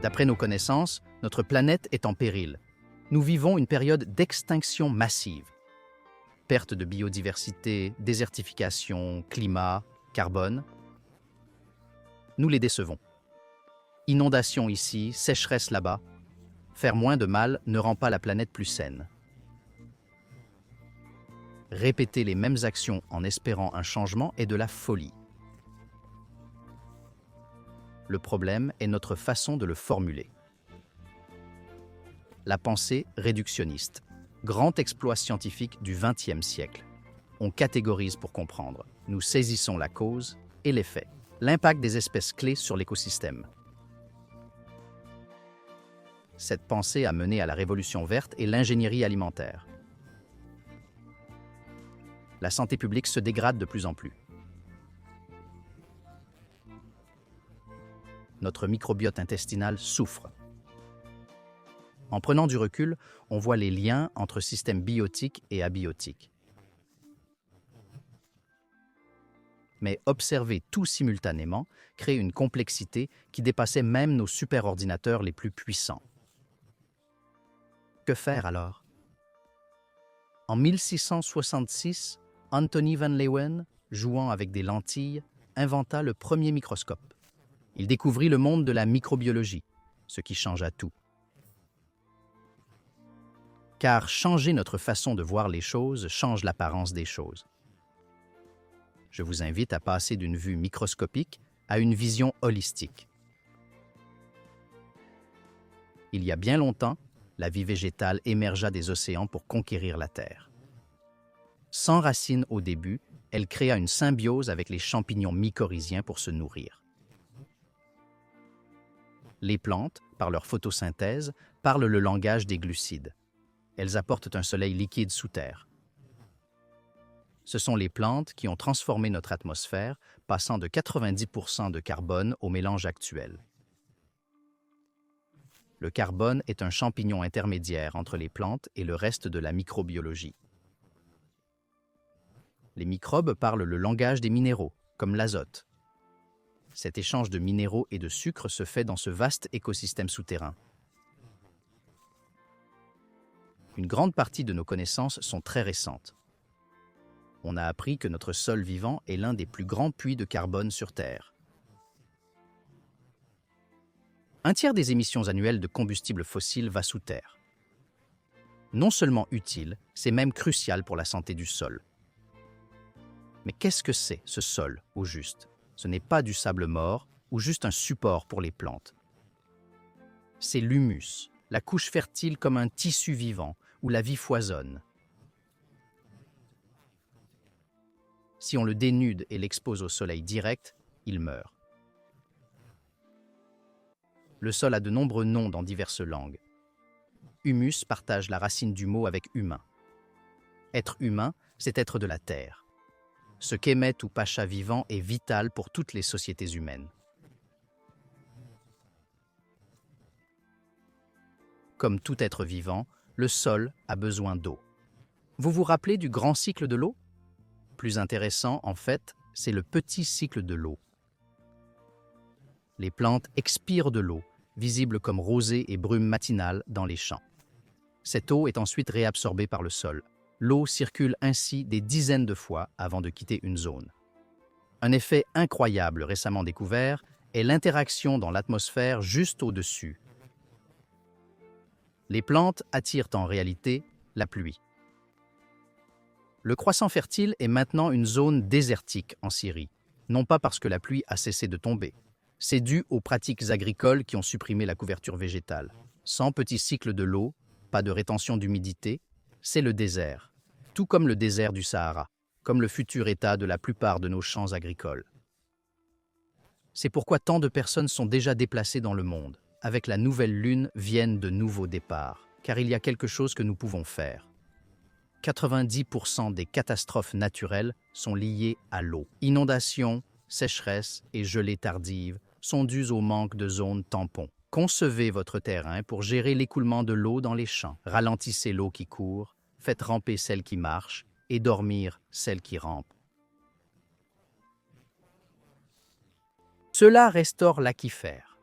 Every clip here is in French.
D'après nos connaissances, notre planète est en péril. Nous vivons une période d'extinction massive. Perte de biodiversité, désertification, climat, carbone. Nous les décevons. Inondations ici, sécheresse là-bas. Faire moins de mal ne rend pas la planète plus saine. Répéter les mêmes actions en espérant un changement est de la folie. Le problème est notre façon de le formuler. La pensée réductionniste, grand exploit scientifique du XXe siècle. On catégorise pour comprendre. Nous saisissons la cause et l'effet. L'impact des espèces clés sur l'écosystème. Cette pensée a mené à la révolution verte et l'ingénierie alimentaire. La santé publique se dégrade de plus en plus. Notre microbiote intestinal souffre. En prenant du recul, on voit les liens entre systèmes biotiques et abiotiques. Mais observer tout simultanément crée une complexité qui dépassait même nos superordinateurs les plus puissants. Que faire alors? En 1666, Anthony van Leeuwen, jouant avec des lentilles, inventa le premier microscope. Il découvrit le monde de la microbiologie, ce qui changea tout. Car changer notre façon de voir les choses change l'apparence des choses. Je vous invite à passer d'une vue microscopique à une vision holistique. Il y a bien longtemps, la vie végétale émergea des océans pour conquérir la Terre. Sans racines au début, elle créa une symbiose avec les champignons mycorhiziens pour se nourrir. Les plantes, par leur photosynthèse, parlent le langage des glucides. Elles apportent un soleil liquide sous terre. Ce sont les plantes qui ont transformé notre atmosphère, passant de 90% de carbone au mélange actuel. Le carbone est un champignon intermédiaire entre les plantes et le reste de la microbiologie. Les microbes parlent le langage des minéraux, comme l'azote. Cet échange de minéraux et de sucre se fait dans ce vaste écosystème souterrain. Une grande partie de nos connaissances sont très récentes. On a appris que notre sol vivant est l'un des plus grands puits de carbone sur Terre. Un tiers des émissions annuelles de combustibles fossiles va sous terre. Non seulement utile, c'est même crucial pour la santé du sol. Mais qu'est-ce que c'est, ce sol, au juste? Ce n'est pas du sable mort ou juste un support pour les plantes. C'est l'humus, la couche fertile comme un tissu vivant où la vie foisonne. Si on le dénude et l'expose au soleil direct, il meurt. Le sol a de nombreux noms dans diverses langues. Humus partage la racine du mot avec humain. Être humain, c'est être de la terre. Ce qu'émet ou pacha vivant est vital pour toutes les sociétés humaines. Comme tout être vivant, le sol a besoin d'eau. Vous vous rappelez du grand cycle de l'eau? Plus intéressant, en fait, c'est le petit cycle de l'eau. Les plantes expirent de l'eau, visible comme rosée et brume matinale dans les champs. Cette eau est ensuite réabsorbée par le sol. L'eau circule ainsi des dizaines de fois avant de quitter une zone. Un effet incroyable récemment découvert est l'interaction dans l'atmosphère juste au-dessus. Les plantes attirent en réalité la pluie. Le croissant fertile est maintenant une zone désertique en Syrie, non pas parce que la pluie a cessé de tomber. C'est dû aux pratiques agricoles qui ont supprimé la couverture végétale. Sans petit cycle de l'eau, pas de rétention d'humidité, c'est le désert, tout comme le désert du Sahara, comme le futur état de la plupart de nos champs agricoles. C'est pourquoi tant de personnes sont déjà déplacées dans le monde. Avec la nouvelle lune viennent de nouveaux départs, car il y a quelque chose que nous pouvons faire. 90% des catastrophes naturelles sont liées à l'eau. Inondations, sécheresse et gelées tardives sont dues au manque de zones tampons. Concevez votre terrain pour gérer l'écoulement de l'eau dans les champs. Ralentissez l'eau qui court, faites ramper celle qui marche et dormir celle qui rampe. Cela restaure l'aquifère.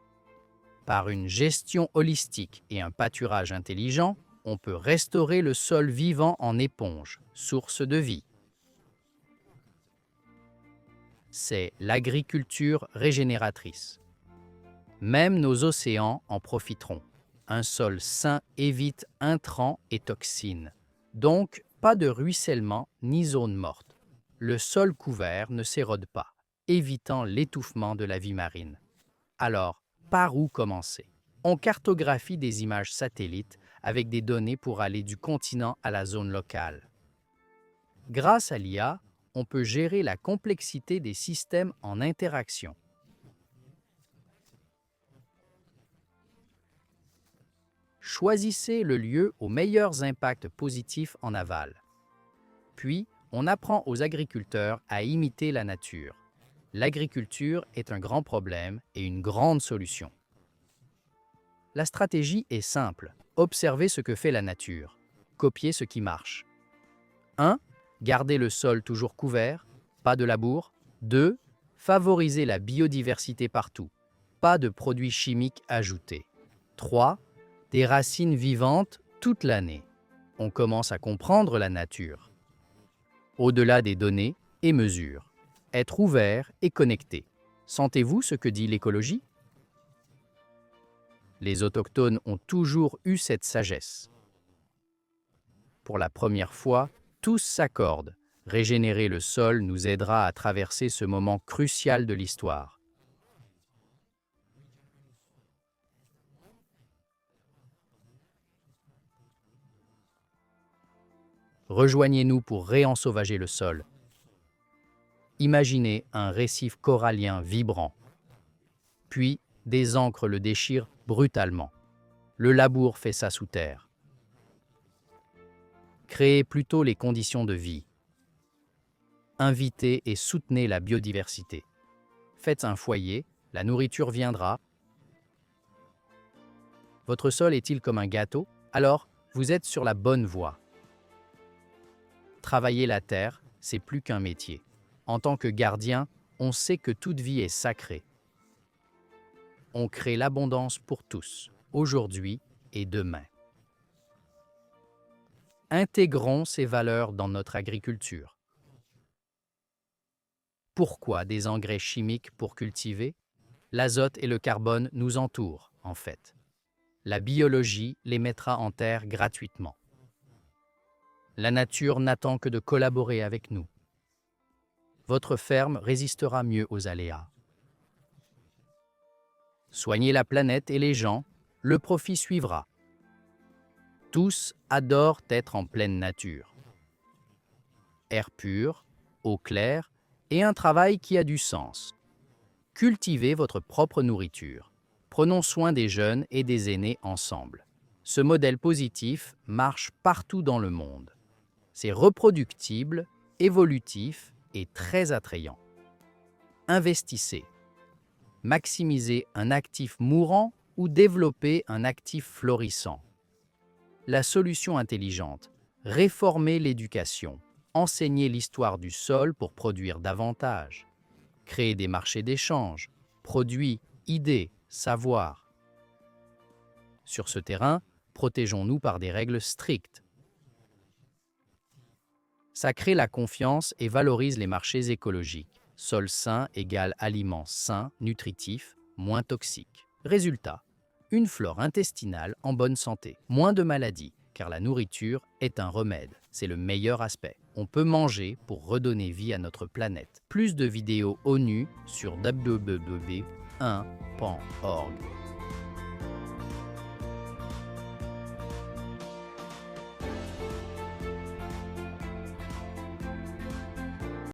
Par une gestion holistique et un pâturage intelligent, on peut restaurer le sol vivant en éponge, source de vie. C'est l'agriculture régénératrice. Même nos océans en profiteront. Un sol sain évite intrants et toxines. Donc, pas de ruissellement ni zone morte. Le sol couvert ne s'érode pas, évitant l'étouffement de la vie marine. Alors, par où commencer? On cartographie des images satellites avec des données pour aller du continent à la zone locale. Grâce à l'IA, on peut gérer la complexité des systèmes en interaction. Choisissez le lieu aux meilleurs impacts positifs en aval. Puis, on apprend aux agriculteurs à imiter la nature. L'agriculture est un grand problème et une grande solution. La stratégie est simple. Observez ce que fait la nature. Copiez ce qui marche. 1. Gardez le sol toujours couvert, pas de labour. 2. Favorisez la biodiversité partout, pas de produits chimiques ajoutés. 3. Des racines vivantes toute l'année. On commence à comprendre la nature. Au-delà des données et mesures, être ouvert et connecté. Sentez-vous ce que dit l'écologie? Les autochtones ont toujours eu cette sagesse. Pour la première fois, tous s'accordent. Régénérer le sol nous aidera à traverser ce moment crucial de l'histoire. Rejoignez-nous pour réensauvager le sol. Imaginez un récif corallien vibrant. Puis, des ancres le déchirent brutalement. Le labour fait ça sous terre. Créez plutôt les conditions de vie. Invitez et soutenez la biodiversité. Faites un foyer, la nourriture viendra. Votre sol est-il comme un gâteau? Alors, vous êtes sur la bonne voie. Travailler la terre, c'est plus qu'un métier. En tant que gardien, on sait que toute vie est sacrée. On crée l'abondance pour tous, aujourd'hui et demain. Intégrons ces valeurs dans notre agriculture. Pourquoi des engrais chimiques pour cultiver? L'azote et le carbone nous entourent, en fait. La biologie les mettra en terre gratuitement. La nature n'attend que de collaborer avec nous. Votre ferme résistera mieux aux aléas. Soignez la planète et les gens, le profit suivra. Tous adorent être en pleine nature. Air pur, eau claire et un travail qui a du sens. Cultivez votre propre nourriture. Prenons soin des jeunes et des aînés ensemble. Ce modèle positif marche partout dans le monde. C'est reproductible, évolutif et très attrayant. Investissez. Maximisez un actif mourant ou développez un actif florissant. La solution intelligente, réformer l'éducation, enseigner l'histoire du sol pour produire davantage, créer des marchés d'échange, produits, idées, savoir. Sur ce terrain, protégeons-nous par des règles strictes. Ça crée la confiance et valorise les marchés écologiques. Sol sain égale aliments sains, nutritifs, moins toxiques. Résultat, une flore intestinale en bonne santé. Moins de maladies, car la nourriture est un remède. C'est le meilleur aspect. On peut manger pour redonner vie à notre planète. Plus de vidéos ONU sur www.1.org.